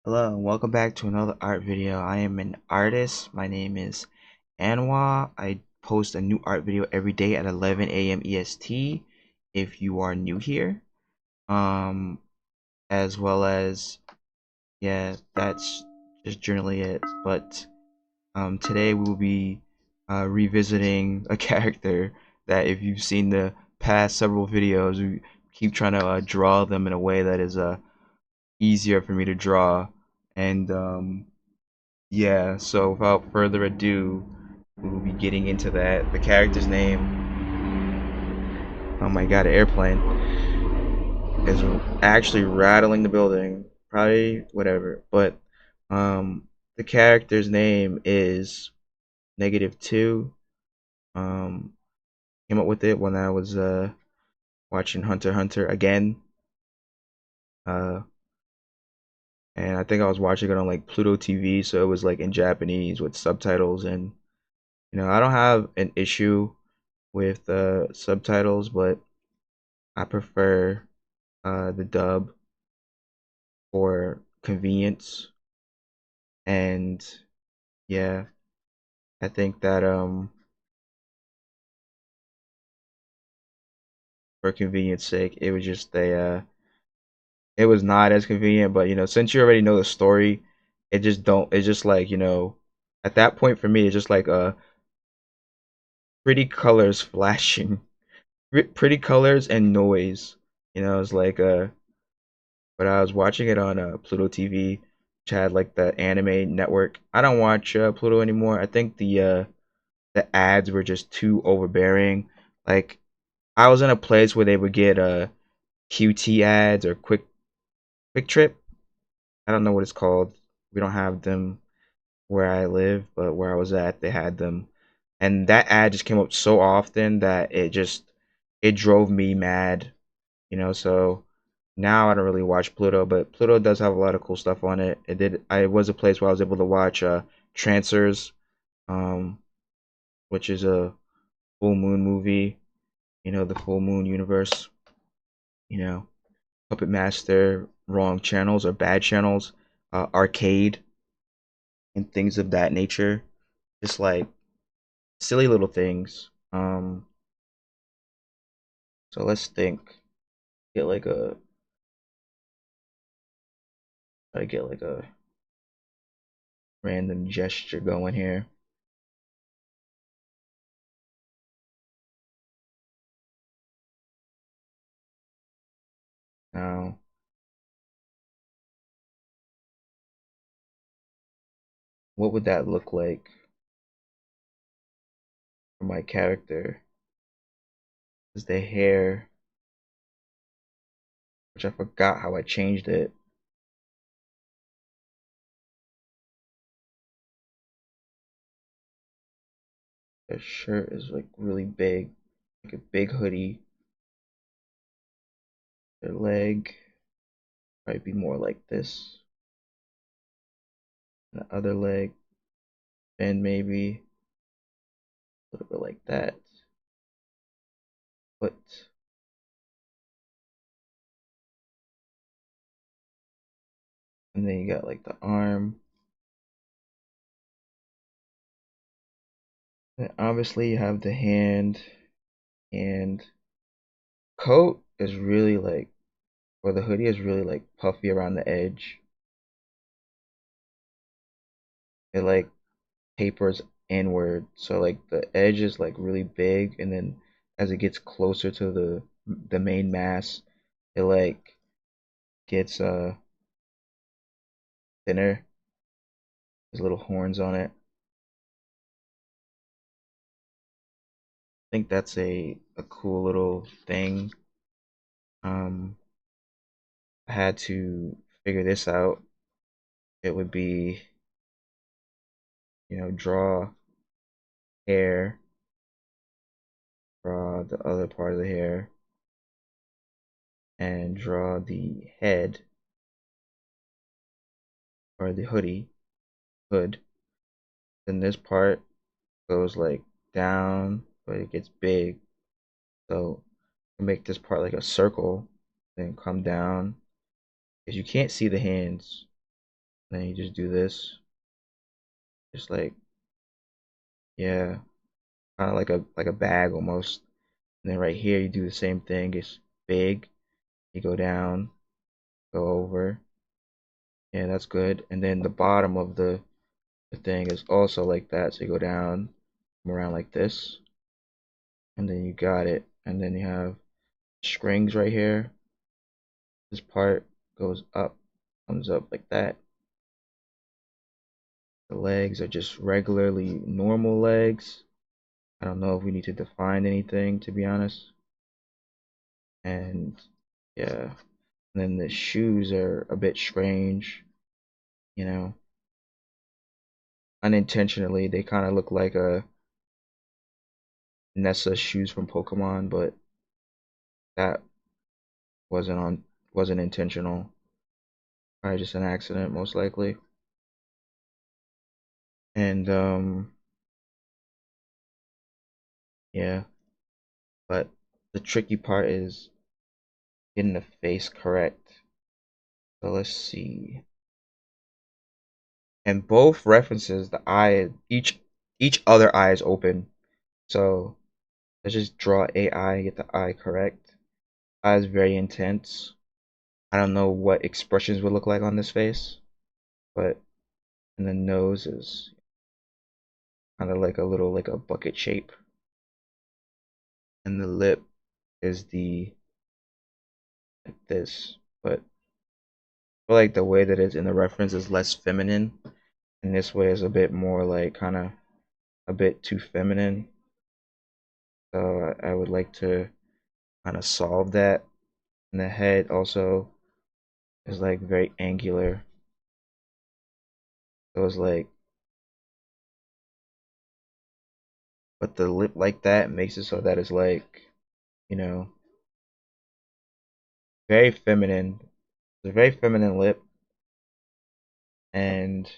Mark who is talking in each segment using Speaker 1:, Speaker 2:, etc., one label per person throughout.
Speaker 1: Hello and welcome back to another art video. I am an artist. My name is Anwa. I post a new art video every day at 11 a.m. EST if you are new here. Um, as well as, yeah, that's just generally it. But today we will be revisiting a character that if you've seen the past several videos, we keep trying to draw them in a way that is easier for me to draw. And yeah, so without further ado, we will be getting into that. The character's name, oh my god, an airplane, is actually rattling the building. Probably whatever, but the character's name is -2. Um, came up with it when I was watching Hunter x Hunter again. Uh, and I think I was watching it on like Pluto TV, so it was like in Japanese with subtitles. And I don't have an issue with subtitles, but I prefer the dub for convenience. And yeah, I think that for convenience sake, it was just it was not as convenient. But since you already know the story, it's just like at that point for me, it's just like pretty colors flashing, pretty colors and noise. It's like but I was watching it on Pluto TV, which had like the anime network. I don't watch Pluto anymore. I think the ads were just too overbearing. Like I was in a place where they would get QT ads or Quick Trip. I don't know what it's called. We don't have them where I live, but where I was at, they had them. And that ad just came up so often that it drove me mad. So now I don't really watch Pluto, but Pluto does have a lot of cool stuff on it. I was a place where I was able to watch Trancers, um, which is a full moon movie, the full moon universe, you know, Puppet Master, wrong channels or bad channels, arcade and things of that nature. Just like silly little things. So let's think. Get like a Try to get like a random gesture going here. Now, what would that look like for my character? Is the hair, which I forgot how I changed it. The shirt is like really big, like a big hoodie. The leg might be more like this. And the other leg, and maybe a little bit like that. But and then you got like the arm. And obviously you have the hand, and coat is really like, or the hoodie is really like puffy around the edge. It like tapers inward, so like the edge is like really big, and then as it gets closer to the main mass, it like gets thinner. There's little horns on it. I think that's a cool little thing. Um, I had to figure this out. It would be, draw hair, draw the other part of the hair, and draw the head or the hood. Then this part goes like down, but it gets big. So make this part like a circle, then come down because you can't see the hands. Then you just do this, just like, yeah, kind of like a bag almost. And then right here you do the same thing. It's big. You go down, go over. Yeah, that's good. And then the bottom of the thing is also like that. So you go down, come around like this, and then you got it. And then you have strings right here. This part goes up, comes up like that. The legs are just regularly normal legs. I don't know if we need to define anything, to be honest. And yeah, and then the shoes are a bit strange, you know. Unintentionally, they kind of look like a Nessa shoes from Pokemon, but that wasn't intentional. Probably just an accident, most likely. And yeah, but the tricky part is getting the face correct. So let's see. And both references, the eye, each other eye is open. So let's just draw a eye and get the eye correct. Eye is very intense. I don't know what expressions would look like on this face, but and the nose is kind of like a little like a bucket shape, and the lip is the like this. But I feel like the way that it's in the reference is less feminine, and this way is a bit more like kind of a bit too feminine. So I would like to kind of solve that. And the head also is like very angular. So it's like, but the lip like that makes it so that it's like, you know, very feminine. It's a very feminine lip, and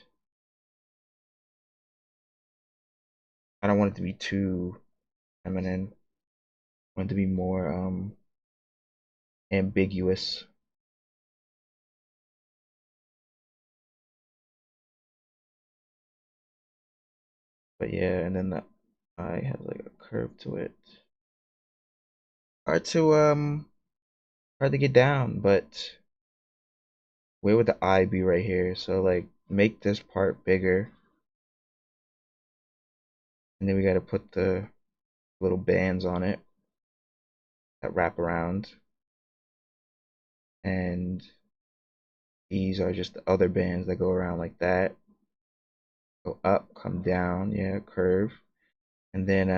Speaker 1: I don't want it to be too feminine. I want it to be more ambiguous. But yeah, and then the eye has like a curve to it. Hard to hard to get down, but where would the eye be right here? So like make this part bigger, and then we gotta put the little bands on it that wrap around, and these are just the other bands that go around like that. Go up, come down, yeah, curve. And then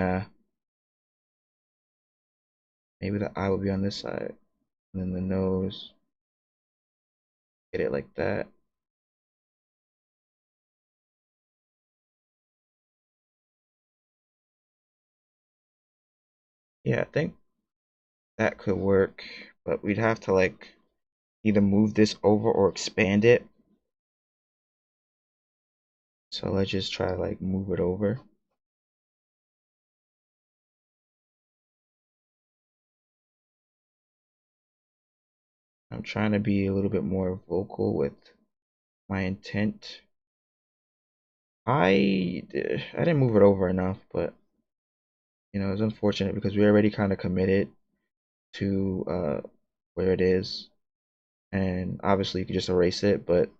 Speaker 1: maybe the eye will be on this side. And then the nose, get it like that. Yeah, I think that could work, but we'd have to like either move this over or expand it. So let's just try to like move it over. I'm trying to be a little bit more vocal with my intent. I didn't move it over enough, but you know, it's unfortunate because we already kind of committed to where it is, and obviously you could just erase it, but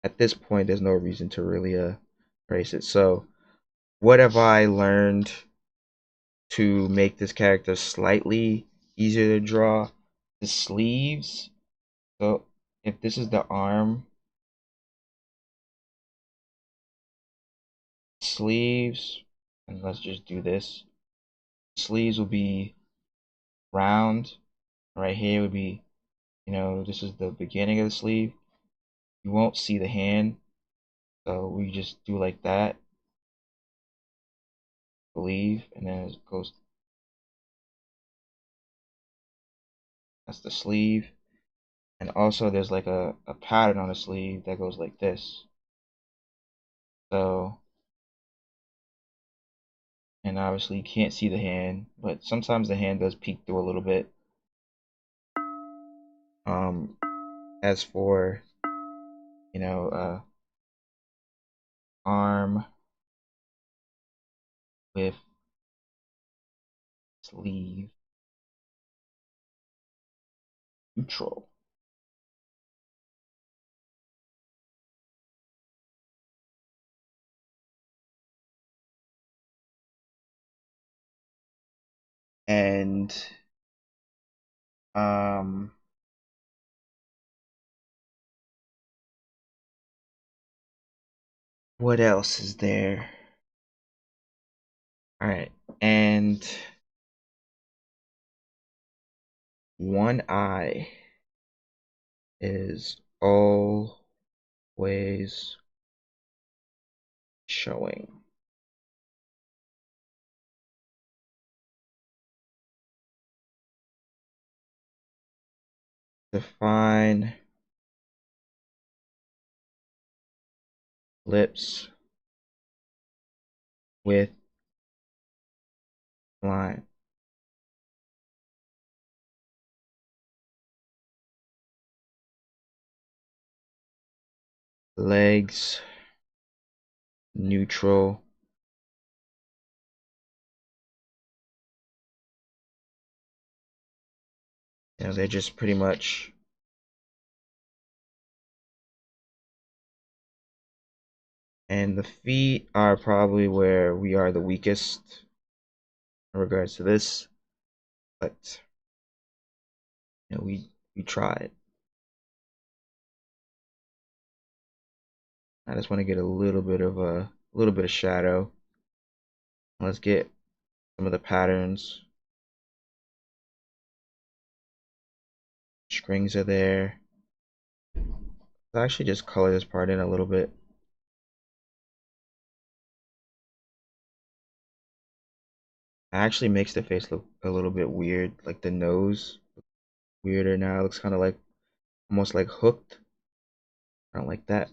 Speaker 1: at this point there's no reason to really erase it. So what have I learned to make this character slightly easier to draw? The sleeves. So if this is the arm, sleeves, and let's just do this. Sleeves will be round. Right here would be, you know, this is the beginning of the sleeve. You won't see the hand, so we just do like that. Believe, and then it goes. That's the sleeve, and also there's like a pattern on the sleeve that goes like this. So, and obviously you can't see the hand, but sometimes the hand does peek through a little bit. Um, as for arm with sleeve neutral. And um what else is there? All right. And one eye is always showing. Define lips with line. Legs neutral. They're just pretty much and the feet are probably where we are the weakest in regards to this, but we tried. I just want to get a little bit of shadow. Let's get some of the patterns. Strings are there. Let's actually just color this part in a little bit. It actually makes the face look a little bit weird, like the nose weirder now. It looks kind of like almost like hooked. I don't like that.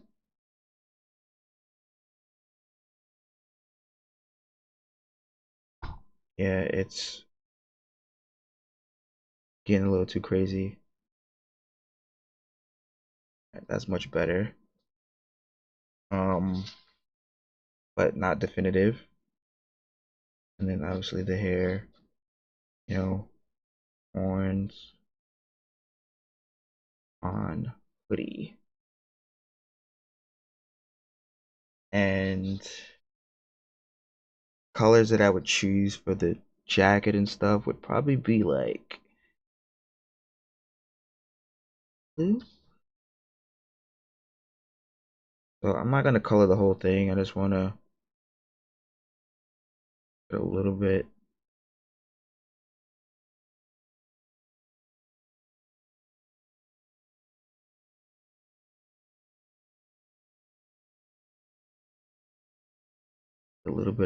Speaker 1: Yeah, it's getting a little too crazy. That's much better. Um, but not definitive. And then obviously the hair, you know, horns on hoodie. And colors that I would choose for the jacket and stuff would probably be like blue. So I'm not gonna color the whole thing. I just wanna put a little bit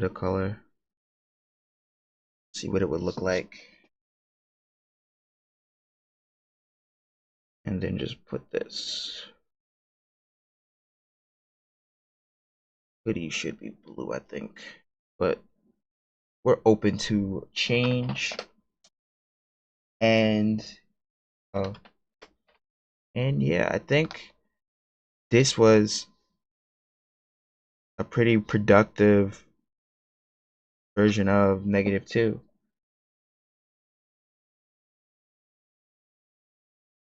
Speaker 1: of color. See what it would look like. And then just put this. Hoodie should be blue, I think. But we're open to change. And uh, and yeah, I think this was a pretty productive version of -2.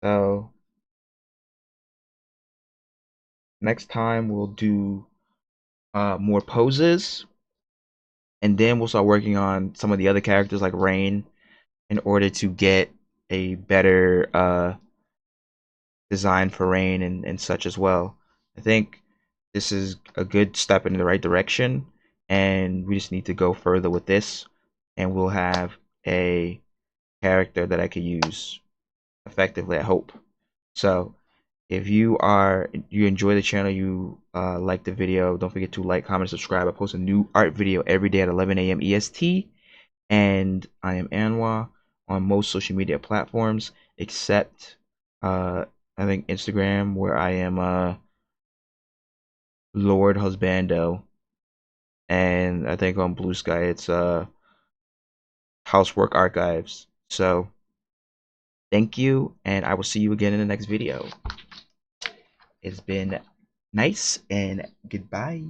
Speaker 1: So next time we'll do more poses, and then we'll start working on some of the other characters like Rain in order to get a better design for Rain and such as well. I think this is a good step in the right direction, and we just need to go further with this, and we'll have a character that I could use effectively, I hope. So if you enjoy the channel, you like the video, don't forget to like, comment, subscribe. I post a new art video every day at 11 a.m. EST, and I am Anwa on most social media platforms except I think Instagram, where I am Lord Husbando, and I think on Blue Sky it's Housework Archives. So thank you, and I will see you again in the next video. It's been nice and goodbye.